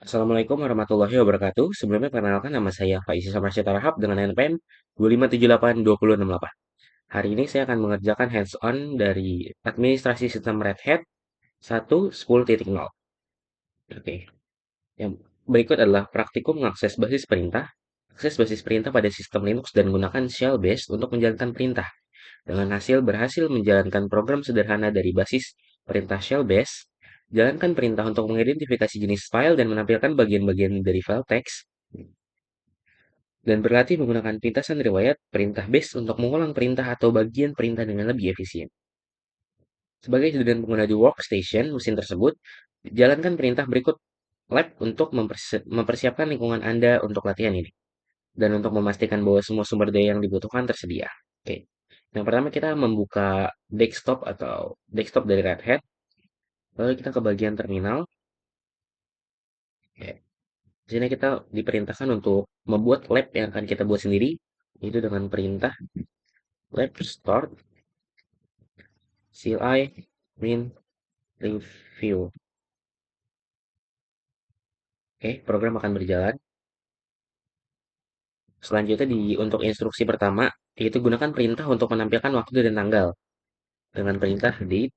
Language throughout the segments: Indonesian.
Assalamualaikum warahmatullahi wabarakatuh. Sebelumnya perkenalkan nama saya Faizi Samarsyid Tarahap dengan NPM 2578268. Hari ini saya akan mengerjakan hands-on dari administrasi sistem Red Hat 1.10.0. Oke. Yang berikut adalah praktikum mengakses basis perintah. Akses basis perintah pada sistem Linux dan gunakan shell base untuk menjalankan perintah. Dengan hasil berhasil menjalankan program sederhana dari basis perintah shell base, jalankan perintah untuk mengidentifikasi jenis file dan menampilkan bagian-bagian dari file teks, dan berlatih menggunakan pintasan riwayat perintah base untuk mengulang perintah atau bagian perintah dengan lebih efisien. Sebagai student pengguna di workstation mesin tersebut, jalankan perintah berikut lab untuk mempersiapkan lingkungan Anda untuk latihan ini, dan untuk memastikan bahwa semua sumber daya yang dibutuhkan tersedia. Oke. Yang pertama kita membuka desktop dari Red Hat, lalu kita ke bagian terminal. Oke. Di sini kita diperintahkan untuk membuat lab yang akan kita buat sendiri, yaitu dengan perintah lab start CLI min review. Oke, program akan berjalan. Selanjutnya untuk instruksi pertama, yaitu gunakan perintah untuk menampilkan waktu dan tanggal dengan perintah date.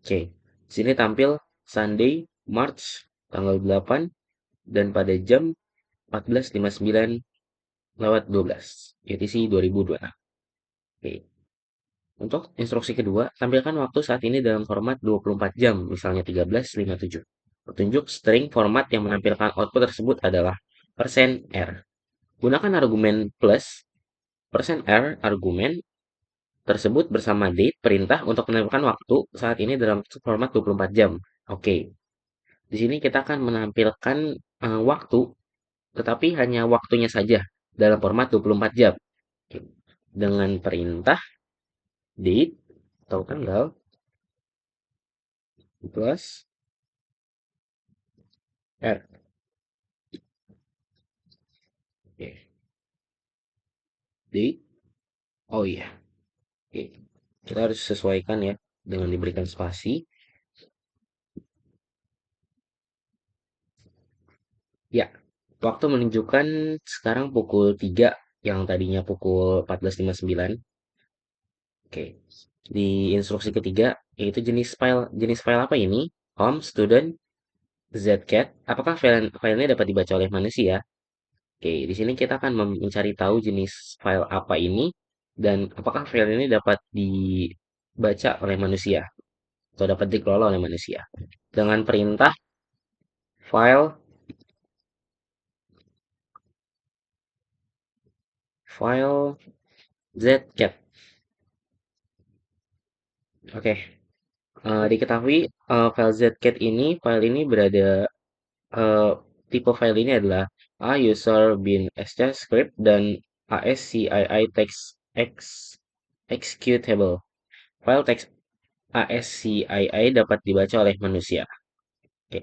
Oke, sini tampil Sunday, March tanggal 8 dan pada jam 14.59 lewat 12 UTC 2026. Oke. Untuk instruksi kedua, tampilkan waktu saat ini dalam format 24 jam, misalnya 13.57. Petunjuk string format yang menampilkan output tersebut adalah %R. Gunakan argumen plus %R argumen tersebut bersama date perintah untuk menampilkan waktu saat ini dalam format 24 jam. Oke. Di sini kita akan menampilkan waktu, tetapi hanya waktunya saja dalam format 24 jam. Oke. Dengan perintah date atau tanggal plus R. Oke. Date. Oh iya. Oke. Kita harus sesuaikan ya dengan diberikan spasi. Ya, waktu menunjukkan sekarang pukul 3 yang tadinya pukul 14.59. Oke. Di instruksi ketiga yaitu jenis file apa ini? Home, student, zcat. Apakah filenya dapat dibaca oleh manusia? Oke, di sini kita akan mencari tahu jenis file apa ini dan apakah file ini dapat dibaca oleh manusia atau dapat dikelola oleh manusia. Dengan perintah file file zcat. Oke, diketahui file ini berada eh, tipe file ini adalah a user bin sh script dan ASCII text executable. File teks ASCII dapat dibaca oleh manusia. Oke.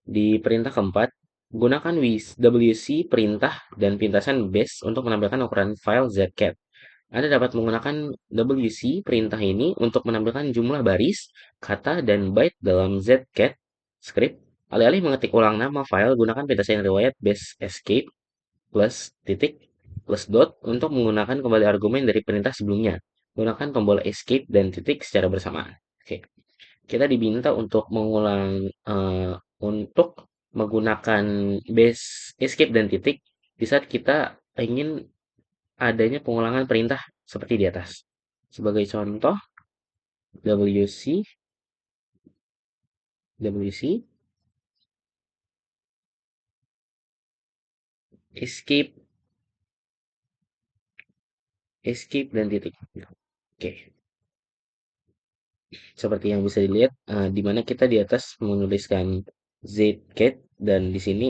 Di perintah keempat, gunakan WC perintah dan pintasan base untuk menampilkan ukuran file zcat. Anda dapat menggunakan WC perintah ini untuk menampilkan jumlah baris, kata, dan byte dalam Zcat script. Alih-alih mengetik ulang nama file, gunakan pintasan riwayat base escape plus titik plus dot untuk menggunakan kembali argumen dari perintah sebelumnya. Gunakan tombol escape dan titik secara bersamaan. Oke, kita diminta untuk untuk menggunakan base escape dan titik di saat kita ingin adanya pengulangan perintah seperti di atas. Sebagai contoh, WC, WC, escape, escape, dan titik. Oke, seperti yang bisa dilihat, di mana kita di atas menuliskan zcat dan di sini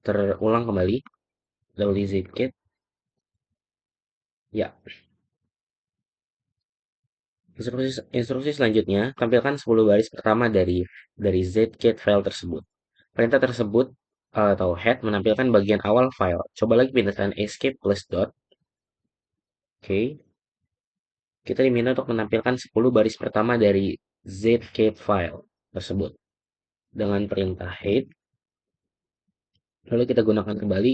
terulang kembali WZCat. Ya, instruksi selanjutnya, tampilkan 10 baris pertama dari zcat file tersebut. Perintah tersebut atau head menampilkan bagian awal file. Coba lagi pindahkan escape plus dot. Oke, kita diminta untuk menampilkan 10 baris pertama dari zcat file tersebut. dengan perintah head, lalu kita gunakan kembali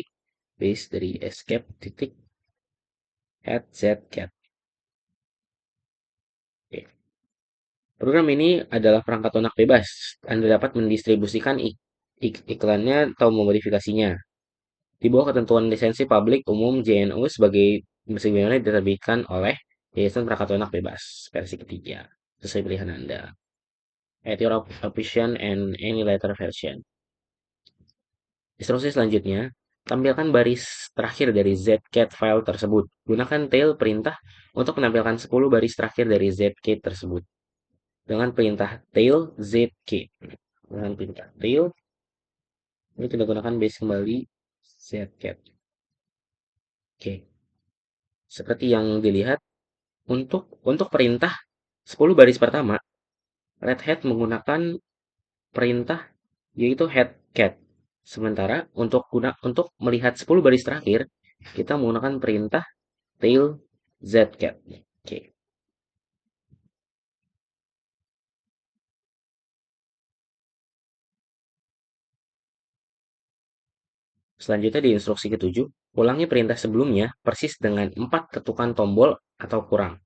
base dari escape titik head zcat. Oke. Program ini adalah perangkat lunak bebas. Anda dapat mendistribusikan iklannya atau memodifikasinya. Di bawah ketentuan lisensi publik umum JNU sebagaimana diterbitkan oleh Yayasan Perangkat Lunak Bebas versi ketiga, sesuai pilihan Anda. At your option and any later version. Instruksi selanjutnya, tampilkan baris terakhir dari zcat file tersebut. Gunakan tail perintah untuk menampilkan 10 baris terakhir dari zcat tersebut. Dengan perintah tail zk. Dengan perintah tail, ini kita gunakan base kembali zcat. Oke, seperti yang dilihat, untuk perintah 10 baris pertama, Red Hat menggunakan perintah yaitu headcat. Sementara untuk melihat 10 baris terakhir, kita menggunakan perintah tail zcat. Oke. Selanjutnya di instruksi ketujuh, ulangi perintah sebelumnya persis dengan 4 ketukan tombol atau kurang.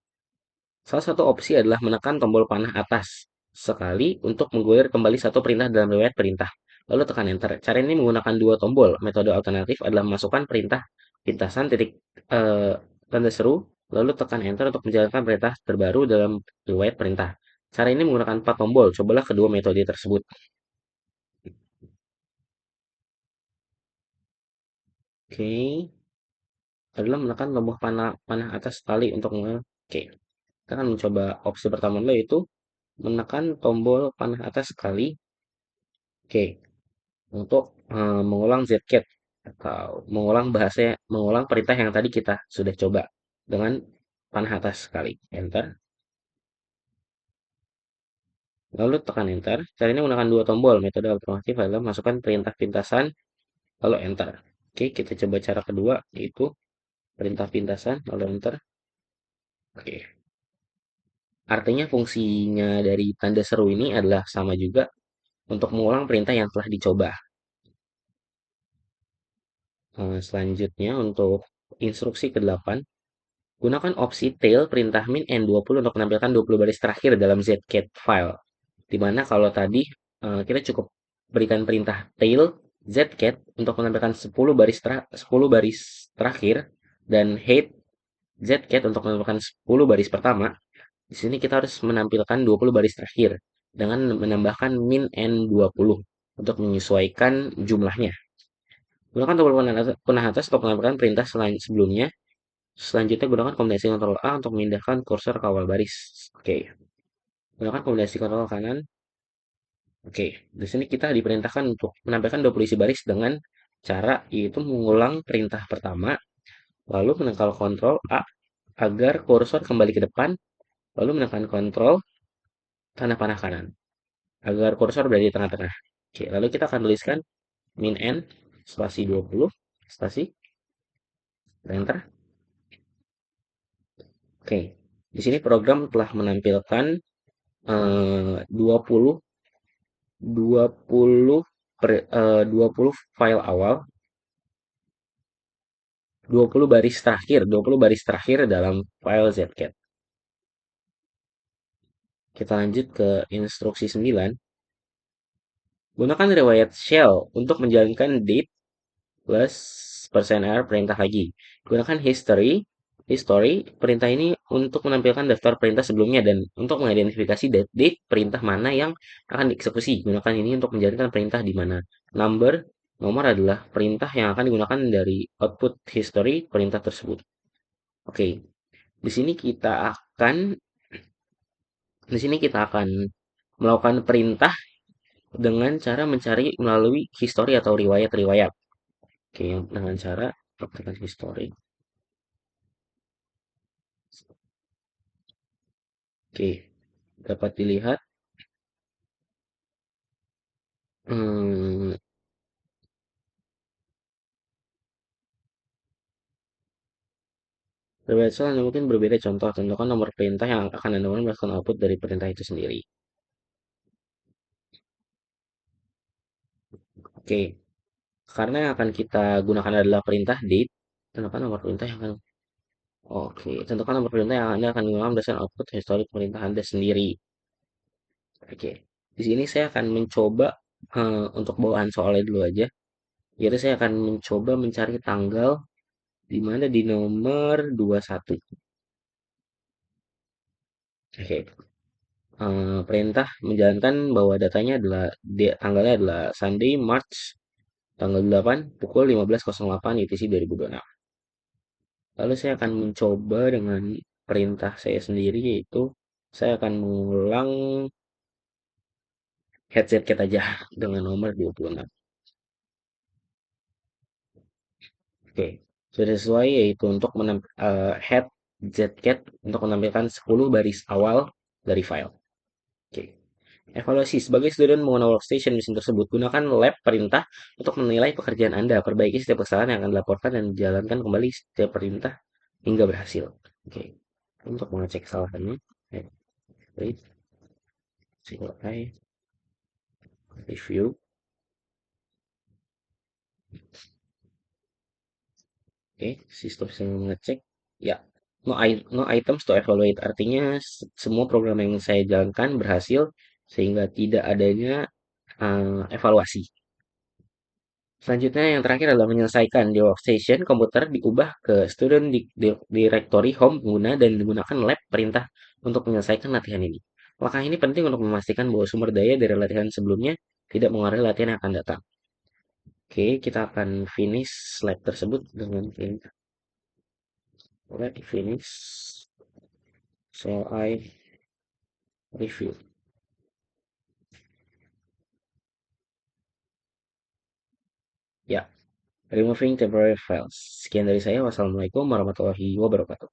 Salah satu opsi adalah menekan tombol panah atas sekali untuk menggulir kembali satu perintah dalam riwayat perintah. Lalu tekan enter. Cara ini menggunakan dua tombol. Metode alternatif adalah memasukkan perintah pintasan titik tanda seru, lalu tekan enter untuk menjalankan perintah terbaru dalam riwayat perintah. Cara ini menggunakan 4 tombol. Cobalah kedua metode tersebut. Oke, adalah menekan tombol panah atas sekali untuk Oke, kita akan mencoba opsi pertama dulu, yaitu menekan tombol panah atas sekali. Oke, untuk mengulang zcat atau mengulang perintah yang tadi kita sudah coba dengan panah atas sekali. Enter. Lalu tekan enter. Cara ini menggunakan dua tombol. Metode alternatif adalah masukkan perintah pintasan lalu enter. Oke, kita coba cara kedua, yaitu perintah pintasan lalu enter. Oke. Artinya fungsinya dari tanda seru ini adalah sama juga untuk mengulang perintah yang telah dicoba. Selanjutnya untuk instruksi ke-8, gunakan opsi tail perintah min n20 untuk menampilkan 20 baris terakhir dalam zcat file. Dimana kalau tadi kita cukup berikan perintah tail zcat untuk menampilkan 10 baris terakhir dan head zcat untuk menampilkan 10 baris pertama. Di sini kita harus menampilkan 20 baris terakhir dengan menambahkan min n20 untuk menyesuaikan jumlahnya. Gunakan tombol panah atas untuk menampilkan perintah sebelumnya. Selanjutnya gunakan kombinasi Ctrl A untuk memindahkan kursor ke awal baris. Oke. Gunakan kombinasi Ctrl kanan. Oke. Di sini kita diperintahkan untuk menampilkan 20 isi baris dengan cara yaitu mengulang perintah pertama, lalu menekan Ctrl A agar kursor kembali ke depan, lalu menekan Ctrl tanda panah kanan agar kursor berada di tengah-tengah. Oke, lalu kita akan tuliskan min n spasi 20 spasi enter. Oke, di sini program telah menampilkan 20 20 file awal, 20 baris terakhir dalam file zcat. Kita lanjut ke instruksi 9. Gunakan riwayat shell untuk menjalankan date plus %r perintah lagi. Gunakan history perintah ini untuk menampilkan daftar perintah sebelumnya dan untuk mengidentifikasi date perintah mana yang akan dieksekusi. Gunakan ini untuk menjalankan perintah di mana nomor adalah perintah yang akan digunakan dari output history perintah tersebut. Oke, di sini kita akan melakukan perintah dengan cara mencari melalui history atau riwayat-riwayat. Oke, dengan cara tekan history. Oke, dapat dilihat hmm, riwayat soal mungkin berbeda contoh. Tentukan nomor perintah yang akan Anda gunakan berdasarkan output dari perintah itu sendiri. Oke, karena yang akan kita gunakan adalah perintah date, tentukan nomor perintah yang akan Oke, tentukan nomor perintah yang Anda akan gunakan berdasarkan output historik perintah Anda sendiri. Oke, di sini saya akan mencoba untuk bawaan soalnya dulu aja. Jadi saya akan mencoba mencari tanggal di mana di nomor 21. Oke, perintah menjalankan bahwa datanya adalah tanggalnya adalah Sunday, March tanggal 8 pukul 15.08 UTC 2026. Lalu saya akan mencoba dengan perintah saya sendiri yaitu saya akan mengulang headset cat aja dengan nomor 26. Oke, sudah sesuai yaitu untuk head Zcat untuk menampilkan 10 baris awal dari file. Oke. Evaluasi sebagai student mengenal workstation mesin tersebut, gunakan lab perintah untuk menilai pekerjaan Anda. Perbaiki setiap kesalahan yang akan dilaporkan dan jalankan kembali setiap perintah hingga berhasil. Oke. Untuk mengecek kesalahannya, wait, CLI review. Oke, sistem sedang mengecek. Ya, no items to evaluate. Artinya semua program yang saya jalankan berhasil sehingga tidak adanya evaluasi. Selanjutnya yang terakhir adalah menyelesaikan di workstation komputer diubah ke student directory home pengguna dan digunakan lab perintah untuk menyelesaikan latihan ini. Langkah ini penting untuk memastikan bahwa sumber daya dari latihan sebelumnya tidak mengaruhi latihan yang akan datang. Oke, kita akan finish slide tersebut dengan perintah let finish shall I review. Ya, removing temporary files. Sekian dari saya. Wassalamualaikum warahmatullahi wabarakatuh.